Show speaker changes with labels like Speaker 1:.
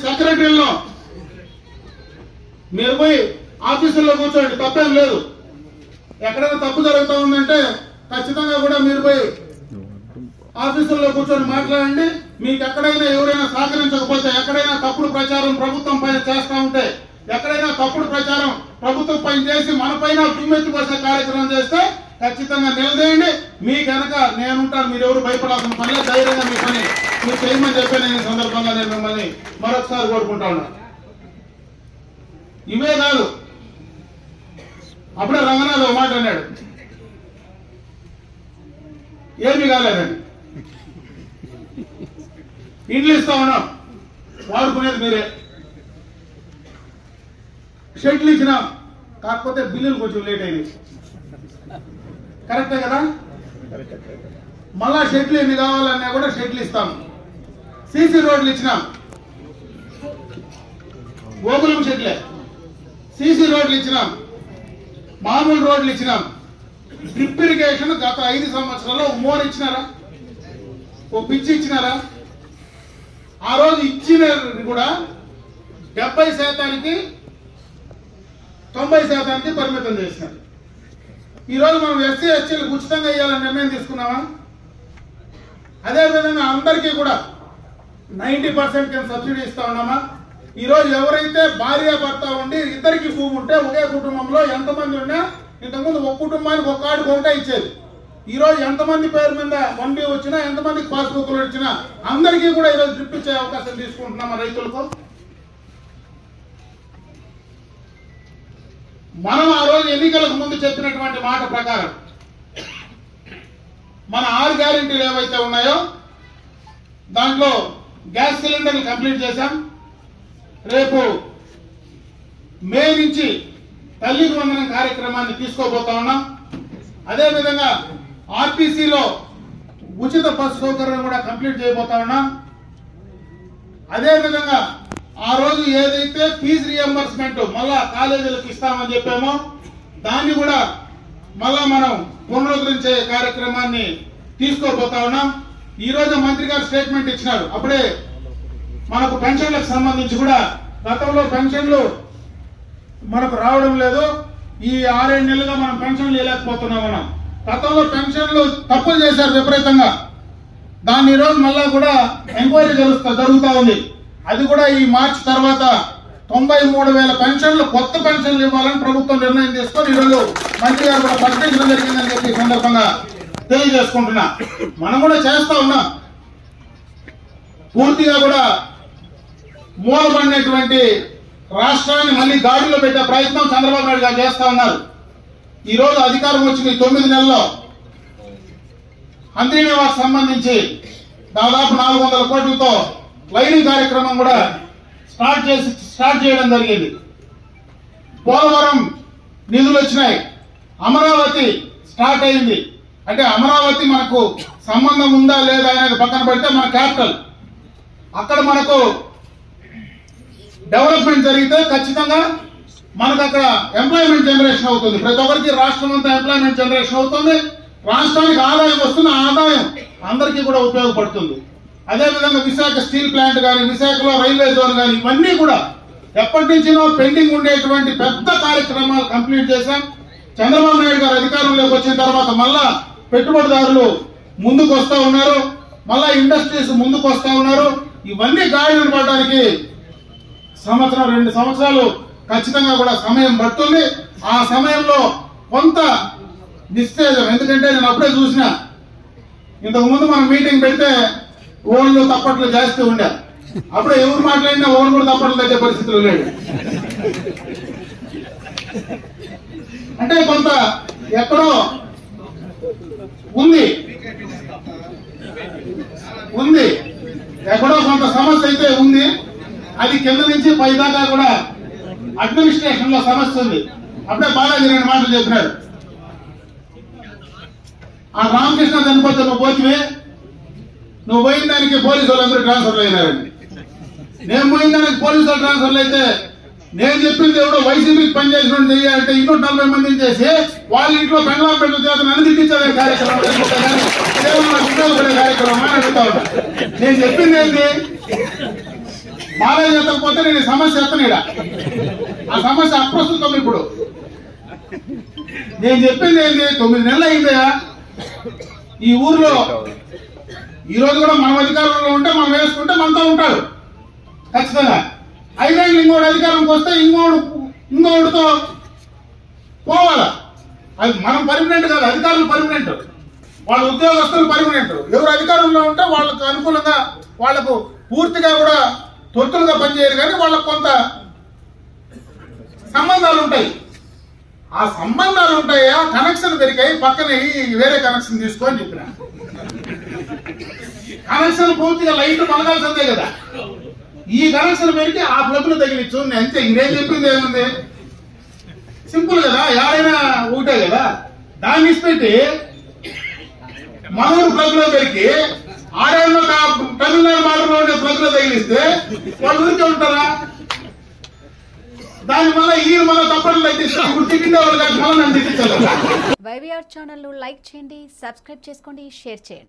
Speaker 1: సెక్రటరీలను మీరు పోయి ఆఫీసుల్లో కూర్చోండి, తప్పేం లేదు. ఎక్కడైనా తప్పు జరుగుతూ ఉందంటే ఖచ్చితంగా కూడా మీరు పోయి ఆఫీసుల్లో కూర్చొని మాట్లాడండి. మీకు ఎక్కడైనా ఎవరైనా సహకరించకపోతే, ఎక్కడైనా తప్పుడు ప్రచారం ప్రభుత్వం పైన చేస్తూ ఉంటే, ఎక్కడైనా తప్పుడు ప్రచారం ప్రభుత్వం పైన చేసి మన పైన దుమ్మెత్తి పోసే కార్యక్రమం చేస్తే ఖచ్చితంగా నిలదేయండి. మీకు కనుక నేనుంటాను, మీరు ఎవరు భయపడాల్సిన పనిలో ధైర్యంగా మీ పని మీరు చేయమని చెప్పి నేను ఈ సందర్భంగా నేను మిమ్మల్ని మరొకసారి కోరుకుంటా ఉన్నాను. ఇవే కాదు, అప్పుడే రంగనాథ్ ఒక మాట అన్నాడు, ఏమీ కాలేదండి, ఇండ్లు ఇస్తా ఉన్నాం, వాడుకునేది మీరే, షెడ్లు ఇచ్చినాం, కాకపోతే బిల్లులు కొంచెం లేట్ అయింది. కరెక్టే కదా? మళ్ళా షెడ్లు ఎన్ని కావాలన్నా కూడా షెడ్లు ఇస్తాం. సీసీ రోడ్లు ఇచ్చినాం, గోకులం షెడ్లే, సీసీ రోడ్లు ఇచ్చినాం, మామూలు రోడ్లు ఇచ్చినాం. డ్రిప్ ఇరిగేషన్ గత 5 సంవత్సరాల్లో మోర్ ఇచ్చినారా, ఓ పిచ్చి ఇచ్చినారా? ఆ రోజు ఇచ్చిన కూడా 70% 90% పరిమితం చేసినారు. ఈరోజు మనం ఎస్సీ ఎస్టీలకు ఉచితంగా ఇవ్వాలని నిర్ణయం తీసుకున్నామా? అదేవిధంగా అందరికీ కూడా 90% కింద సబ్సిడీ ఇస్తా ఉన్నామా? ఈరోజు ఎవరైతే భార్య భర్త ఉండి ఇద్దరికి భూమి ఉంటే ఒకే కుటుంబంలో ఎంతమంది ఉన్నా, ఇంతకుముందు ఒక కుటుంబానికి ఒక కార్డు ఒకటే ఇచ్చేది. ఈరోజు ఎంతమంది పేరు మీద 1B వచ్చినా, ఎంతమందికి పాస్బుక్లు వచ్చినా అందరికీ కూడా ఈరోజు డ్రిప్ ఇచ్చే అవకాశం తీసుకుంటున్నామా రైతులకు? మనం ఆ రోజు ఎన్నికలకు ముందు చెప్పినటువంటి మాట ప్రకారం మన 6 గ్యారెంటీలు ఏవైతే ఉన్నాయో దాంట్లో గ్యాస్ సిలిండర్లు కంప్లీట్ చేశాం. రేపు మే నుంచి తల్లికి వందనం కార్యక్రమాన్ని తీసుకోబోతా ఉన్నాం. అదేవిధంగా ఆర్టీసీలో ఉచిత బస్సు సౌకర్యం కూడా కంప్లీట్ చేయబోతా ఉన్నాం. అదేవిధంగా ఆ రోజు ఏదైతే ఫీజు రియంబర్స్మెంట్ మళ్ళా కాలేజీలకు ఇస్తామని చెప్పామో దాన్ని కూడా మళ్ళా మనం పునరుద్ధరించే కార్యక్రమాన్ని తీసుకోబోతా ఉన్నాం. ఈ రోజు మంత్రి గారు స్టేట్మెంట్ ఇచ్చినారు. అప్పుడే మనకు పెన్షన్లకు సంబంధించి కూడా గతంలో పెన్షన్లు మనకు రావడం లేదు, ఈ 6-7 నెలలుగా మనం పెన్షన్లు ఇవ్వలేకపోతున్నాం. మనం గతంలో పెన్షన్లు తప్పులు చేశారు విపరీతంగా, దాన్ని ఈ రోజు మళ్ళా కూడా ఎంక్వైరీ జరుగుతూ ఉంది. అది కూడా ఈ మార్చి తర్వాత 93,000 పెన్షన్లు కొత్త పెన్షన్లు ఇవ్వాలని ప్రభుత్వం నిర్ణయం తీసుకొని ఈరోజు మంత్రి గారు కూడా ప్రకటించడం జరిగిందని చెప్పి ఈ సందర్భంగా తెలియజేసుకుంటున్నా. మనం కూడా చేస్తా ఉన్నాం. పూర్తిగా కూడా మూలబడినటువంటి రాష్ట్రాన్ని మళ్ళీ గాడిలో పెట్టే ప్రయత్నం చంద్రబాబు నాయుడు గారు చేస్తా ఉన్నారు. ఈ రోజు అధికారం వచ్చిన 9 నెలల్లో హంద్రీనివాస్ సంబంధించి దాదాపు 400 కోట్లతో లైనింగ్ కార్యక్రమం కూడా స్టార్ట్ చేయడం జరిగింది. పోలవరం నిధులు వచ్చినాయి, అమరావతి స్టార్ట్ అయింది. అంటే అమరావతి మనకు సంబంధం ఉందా లేదా అనేది పక్కన పెడితే మన క్యాపిటల్, అక్కడ మనకు డెవలప్మెంట్ జరిగితే ఖచ్చితంగా మనకు అక్కడ ఎంప్లాయ్మెంట్ జనరేషన్ అవుతుంది. ప్రతి ఒక్కరికి రాష్ట్రం అంతా ఎంప్లాయ్మెంట్ జనరేషన్ అవుతుంది. రాష్ట్రానికి ఆదాయం వస్తున్న ఆదాయం అందరికీ కూడా ఉపయోగపడుతుంది. అదేవిధంగా విశాఖ స్టీల్ ప్లాంట్ కానీ, విశాఖలో రైల్వే జోన్ కానీ, ఇవన్నీ కూడా ఎప్పటి నుంచినో పెండింగ్ ఉండేటువంటి పెద్ద కార్యక్రమాలు కంప్లీట్ చేశాం. చంద్రబాబు నాయుడు గారు అధికారంలోకి వచ్చిన తర్వాత మళ్ళా పెట్టుబడిదారులు ముందుకు వస్తా ఉన్నారు, మళ్ళా ఇండస్ట్రీస్ ముందుకు వస్తా ఉన్నారు. ఇవన్నీ గాడిన పడడానికి 1-2 సంవత్సరాలు ఖచ్చితంగా కూడా సమయం పడుతుంది. ఆ సమయంలో కొంత నిస్తేజం, ఎందుకంటే నేను అప్పుడే చూసిన, ఇంతకు ముందు మనం మీటింగ్ పెడితే ఓన్లు తప్పట్లు చేస్తూ ఉండే, అప్పుడే ఎవరు మాట్లాడినా ఓన్ కూడా తప్పట్లు తగ్గే పరిస్థితులు లేడు. అంటే కొంత ఎక్కడో ఉంది ఎక్కడో కొంత సమస్య అయితే ఉంది. అది కింద నుంచి పై దాకా కూడా అడ్మినిస్ట్రేషన్ లో సమస్య ఉంది. అప్పుడే బాలాజీ 2 మాటలు చెప్పినాడు. ఆ రామకృష్ణ చనిపోతే నువ్వు పోతివే, నువ్వు పోయిన దానికి పోలీసు వాళ్ళందరూ ట్రాన్స్ఫర్లు అయినారండి. నేను పోయిన దానికి పోలీసు వాళ్ళు ట్రాన్స్ఫర్లు అయితే నేను చెప్పింది ఎవడో వైసీపీకి పనిచేసిన చెయ్యాలంటే 240 మందిని చేసి వాళ్ళ ఇంట్లో పెండ్లా పెట్టిన చేత నన్ను తిట్టించే కార్యక్రమం ఉపయోగపడే కార్యక్రమం అని అడుగుతా ఉన్నా. నేను చెప్పింది ఏంటి, బాలయ్య ఎత్తకపోతే నేను ఈ సమస్య ఎత్తనేడా, ఆ సమస్య అప్రస్తుతం. ఇప్పుడు నేను చెప్పింది ఏంటి, 9 నెలలు అయిందా ఈ ఊర్లో. ఈ రోజు కూడా మనం అధికారంలో ఉంటే మనం వేసుకుంటే మనతో ఉంటాడు ఖచ్చితంగా. అయితే ఇంకోటి అధికారంకి వస్తే ఇంకోటితో పోవాలా. అది మనం పర్మనెంట్ కాదు, అధికారులు పర్మనెంట్, వాళ్ళ ఉద్యోగస్తులు పర్మనెంట్. ఎవరు అధికారంలో ఉంటే వాళ్ళకు అనుకూలంగా వాళ్లకు పూర్తిగా కూడా తొత్తులుగా పనిచేయరు, కానీ వాళ్ళకు కొంత సంబంధాలు ఉంటాయి. ఆ సంబంధాలు ఉంటాయా, కనెక్షన్ పెరిగాయి, పక్కన వేరే కనెక్షన్ తీసుకొని చెప్పిన. కనెక్షన్ పూర్తిగా లైట్ పలగాల్సిందే కదా, ఈ కనెక్షన్ పెరిగి ఆ ప్లగ్లు తగిలిచ్చు అంతే. ఇంకేం చెప్పింది ఏముంది, సింపుల్ కదా, ఎవరైనా ఒకటే కదా. దాన్ని ఇచ్చిపెట్టి మనూరు ప్లగ్ లో పెరిగి ఆడేళ్ళలో తమిళనాడు బార్డర్ లో ఉండే ప్లగ్ లో తగిలిస్తే వాళ్ళు ఊరికే ఉంటారా? దాని వల్ల ఈ మన తప్పట్లు అయితే
Speaker 2: వైవీఆర్ ఛానల్ లైక్ చేయండి, సబ్స్క్రైబ్ చేసుకోండి, షేర్ చేయండి.